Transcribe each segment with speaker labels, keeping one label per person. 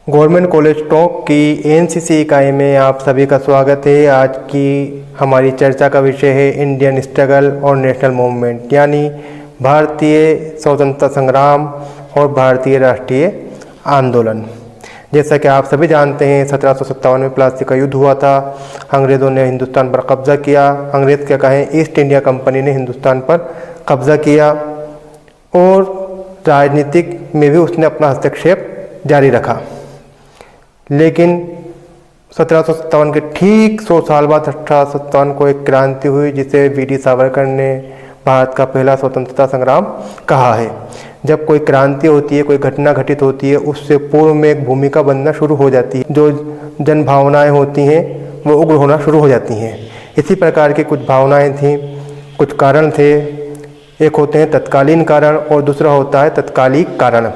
Speaker 1: Government college talk की NCC इकाई में आप सभी का स्वागत है। आज की हमारी चर्चा का विषय है इंडियन स्ट्रगल और नेशनल मूवमेंट, यानी भारतीय स्वतंत्रता संग्राम और भारतीय राष्ट्रीय आंदोलन। जैसा कि आप सभी जानते हैं 1757 में प्लासी का युद्ध हुआ था। अंग्रेज़ों ने हिंदुस्तान पर कब्ज़ा किया। अंग्रेज़ क्या कहें, ईस्ट इंडिया कंपनी ने हिंदुस्तान पर कब्ज़ा किया और राजनीतिक में भी उसने अपना हस्तक्षेप जारी रखा। लेकिन 1757 के ठीक 100 साल बाद 1857 को एक क्रांति हुई जिसे वीडी सावरकर ने भारत का पहला स्वतंत्रता संग्राम कहा है। जब कोई क्रांति होती है, कोई घटना घटित होती है, उससे पूर्व में एक भूमिका बनना शुरू हो जाती है। जो जन भावनाएँ होती हैं वो उग्र होना शुरू हो जाती हैं। इसी प्रकार की कुछ भावनाएँ थीं, कुछ कारण थे। एक होते हैं तत्कालीन कारण और दूसरा होता है तत्कालिक कारण।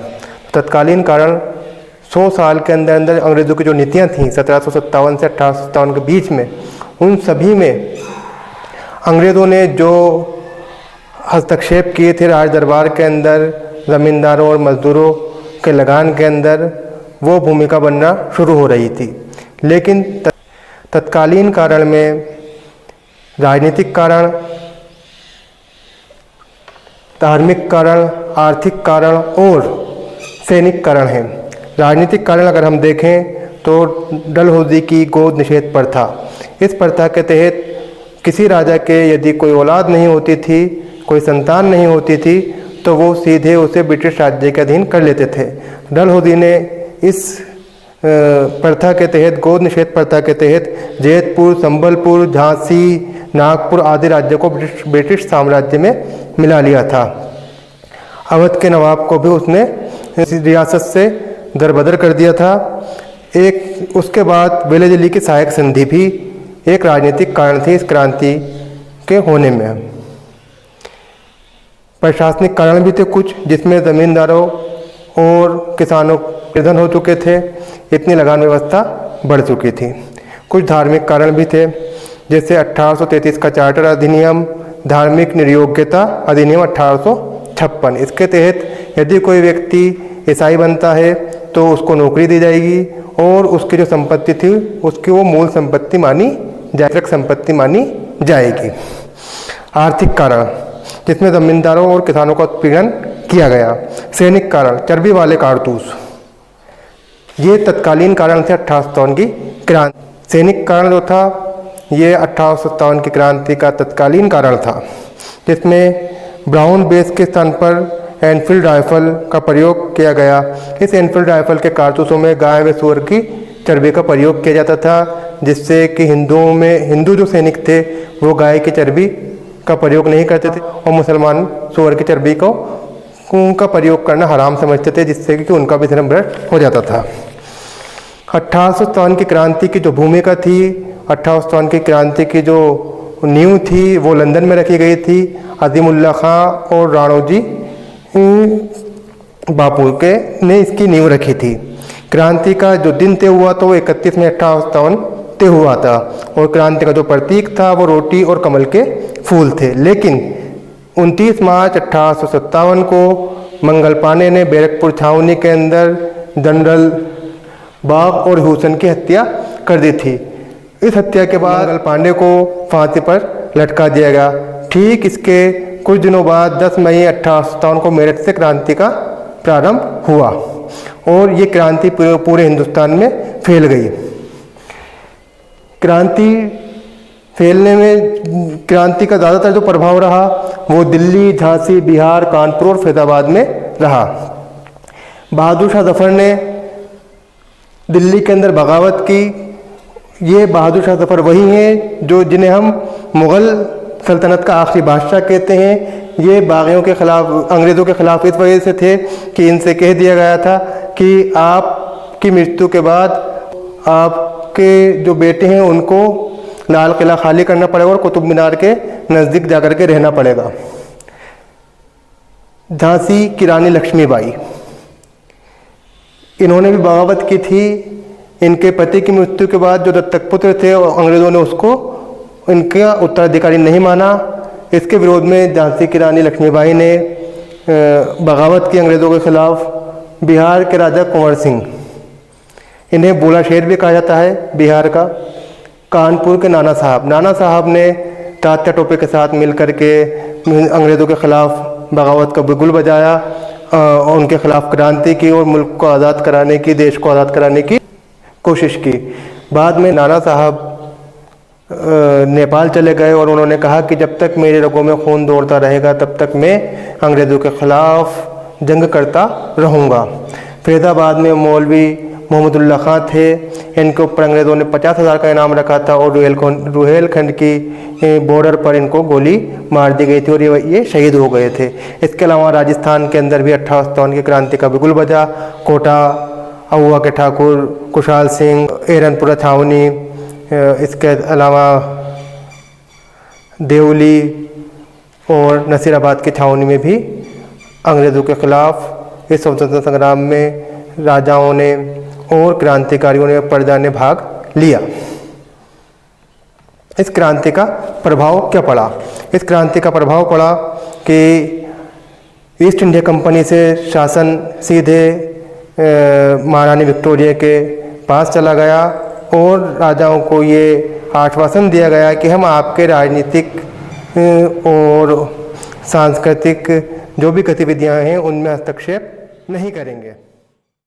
Speaker 1: तत्कालीन कारण 100 साल के अंदर अंदर अंग्रेज़ों की जो नीतियाँ थीं 1757 से 1857 के बीच में, उन सभी में अंग्रेज़ों ने जो हस्तक्षेप किए थे राज दरबार के अंदर, ज़मींदारों और मज़दूरों के लगान के अंदर, वो भूमिका बनना शुरू हो रही थी। लेकिन तत्कालीन कारण में राजनीतिक कारण, धार्मिक कारण, आर्थिक कारण और सैनिक कारण हैं। राजनीतिक कारण अगर हम देखें तो डलहौजी की गोद निषेध प्रथा। इस प्रथा के तहत किसी राजा के यदि कोई औलाद नहीं होती थी, कोई संतान नहीं होती थी, तो वो सीधे उसे ब्रिटिश राज्य के अधीन कर लेते थे। डलहौजी ने इस प्रथा के तहत, गोद निषेध प्रथा के तहत, जैतपुर, संबलपुर, झांसी, नागपुर आदि राज्यों को ब्रिटिश साम्राज्य में मिला लिया था। अवध के नवाब को भी उसने रियासत से दरबदर कर दिया था। एक उसके बाद बेले दिल्ली की सहायक संधि भी एक राजनीतिक कारण थी इस क्रांति के होने में। प्रशासनिक कारण भी थे कुछ, जिसमें ज़मींदारों और किसानों निधन हो चुके थे, इतनी लगान व्यवस्था बढ़ चुकी थी। कुछ धार्मिक कारण भी थे, जैसे 1833 का चार्टर अधिनियम, धार्मिक निर्योग्यता अधिनियम 1856। इसके तहत यदि कोई व्यक्ति ईसाई बनता है तो उसको नौकरी दी जाएगी और उसकी जो संपत्ति थी उसकी वो मूल संपत्ति मानी जायरक संपत्ति मानी जाएगी। आर्थिक कारण, जिसमें ज़मींदारों और किसानों का उत्पीड़न किया गया। सैनिक कारण, चर्बी वाले कारतूस, ये तत्कालीन कारण थे 1857 की क्रांति। सैनिक कारण जो था ये 1857 की क्रांति का तत्कालीन कारण था, जिसमें ब्राउन बेस के स्थान पर एनफील्ड राइफल का प्रयोग किया गया। इस एनफील्ड राइफल के कारतूसों में गाय व सूअर की चर्बी का प्रयोग किया जाता था, जिससे कि हिंदू जो सैनिक थे वो गाय की चर्बी का प्रयोग नहीं करते थे और मुसलमान सूअर की चर्बी का प्रयोग करना हराम समझते थे, जिससे कि उनका भी धर्म भ्रष्ट हो जाता था। 1857 की क्रांति की जो भूमिका थी, 1857 की क्रांति की जो नींव थी वो लंदन में रखी गई थी। अज़ीमुल्लाह खां और राणोजी बापू के ने इसकी नींव रखी थी। क्रांति का जो दिन तय हुआ तो वो 31 मई 1857 तय हुआ था और क्रांति का जो प्रतीक था वो रोटी और कमल के फूल थे। लेकिन 29 मार्च 1857 को मंगल पांडे ने बैरकपुर छावनी के अंदर जनरल बाग और हुसैन की हत्या कर दी थी। इस हत्या के बाद मंगल पांडे को फांसी पर लटका दिया गया। ठीक इसके कुछ दिनों बाद 10 मई 1857 को मेरठ से क्रांति का प्रारंभ हुआ और ये क्रांति पूरे हिंदुस्तान में फैल गई। क्रांति फैलने में क्रांति का ज़्यादातर जो प्रभाव रहा वो दिल्ली, झांसी, बिहार, कानपुर और फैजाबाद में रहा। बहादुर शाह जफर ने दिल्ली के अंदर बगावत की। ये बहादुर शाह जफर वही हैं जिन्हें हम मुग़ल सल्तनत का आखिरी बादशाह कहते हैं। ये बागियों के खिलाफ, अंग्रेज़ों के खिलाफ इस वजह से थे कि इनसे कह दिया गया था कि आपकी मृत्यु के बाद आपके जो बेटे हैं उनको लाल किला खाली करना पड़ेगा और कुतुब मीनार के नज़दीक जाकर के रहना पड़ेगा। झांसी की रानी लक्ष्मीबाई, इन्होंने भी बगावत की थी। इनके पति की मृत्यु के बाद जो दत्तक पुत्र थे अंग्रेज़ों ने उसको इनका उत्तराधिकारी नहीं माना। इसके विरोध में झांसी की रानी लक्ष्मीबाई ने बगावत की अंग्रेज़ों के खिलाफ। बिहार के राजा कुंवर सिंह, इन्हें बुलंदशहर भी कहा जाता है बिहार का। कानपुर के नाना साहब ने तात्या टोपे के साथ मिलकर के अंग्रेज़ों के ख़िलाफ़ बगावत का बिगुल बजाया और उनके ख़िलाफ़ क्रांति की और मुल्क को आज़ाद कराने की, देश को आज़ाद कराने की कोशिश की। बाद में नाना साहब नेपाल चले गए और उन्होंने कहा कि जब तक मेरे रगों में खून दौड़ता रहेगा तब तक मैं अंग्रेज़ों के ख़िलाफ़ जंग करता रहूँगा। फैज़ाबाद में मौलवी मोहम्मदुल्लाह खां थे। इनके ऊपर अंग्रेज़ों ने 50,000 का इनाम रखा था और रुहेलखंड की बॉर्डर पर इनको गोली मार दी गई थी और ये शहीद हो गए थे। इसके अलावा राजस्थान के अंदर भी 1857 की क्रांति का बिगुल बजा। कोटा, अहुआ के ठाकुर, कुशाल सिंह, एरनपुरा छावनी, इसके अलावा देवली और नसीराबाद की छावनी में भी अंग्रेज़ों के ख़िलाफ़ इस स्वतंत्रता संग्राम में राजाओं ने और क्रांतिकारियों ने, प्रजा ने भाग लिया। इस क्रांति का प्रभाव क्या पड़ा? इस क्रांति का प्रभाव पड़ा कि ईस्ट इंडिया कंपनी से शासन सीधे महारानी विक्टोरिया के पास चला गया और राजाओं को ये आश्वासन दिया गया कि हम आपके राजनीतिक और सांस्कृतिक जो भी गतिविधियां हैं उनमें हस्तक्षेप नहीं करेंगे।